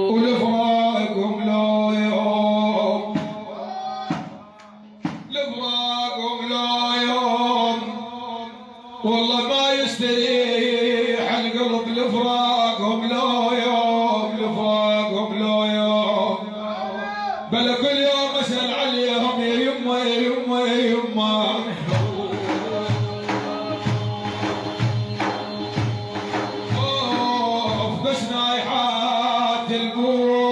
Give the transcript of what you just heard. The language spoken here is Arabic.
ولفراقهم لا يوم، لفراقهم لا يوم، والله ما يستريح القلب لفراقهم لا يوم، لفراقهم لا يوم. بلا كل يوم اسال عليهم يا يما يا يما يا يما. بس نايحات القوم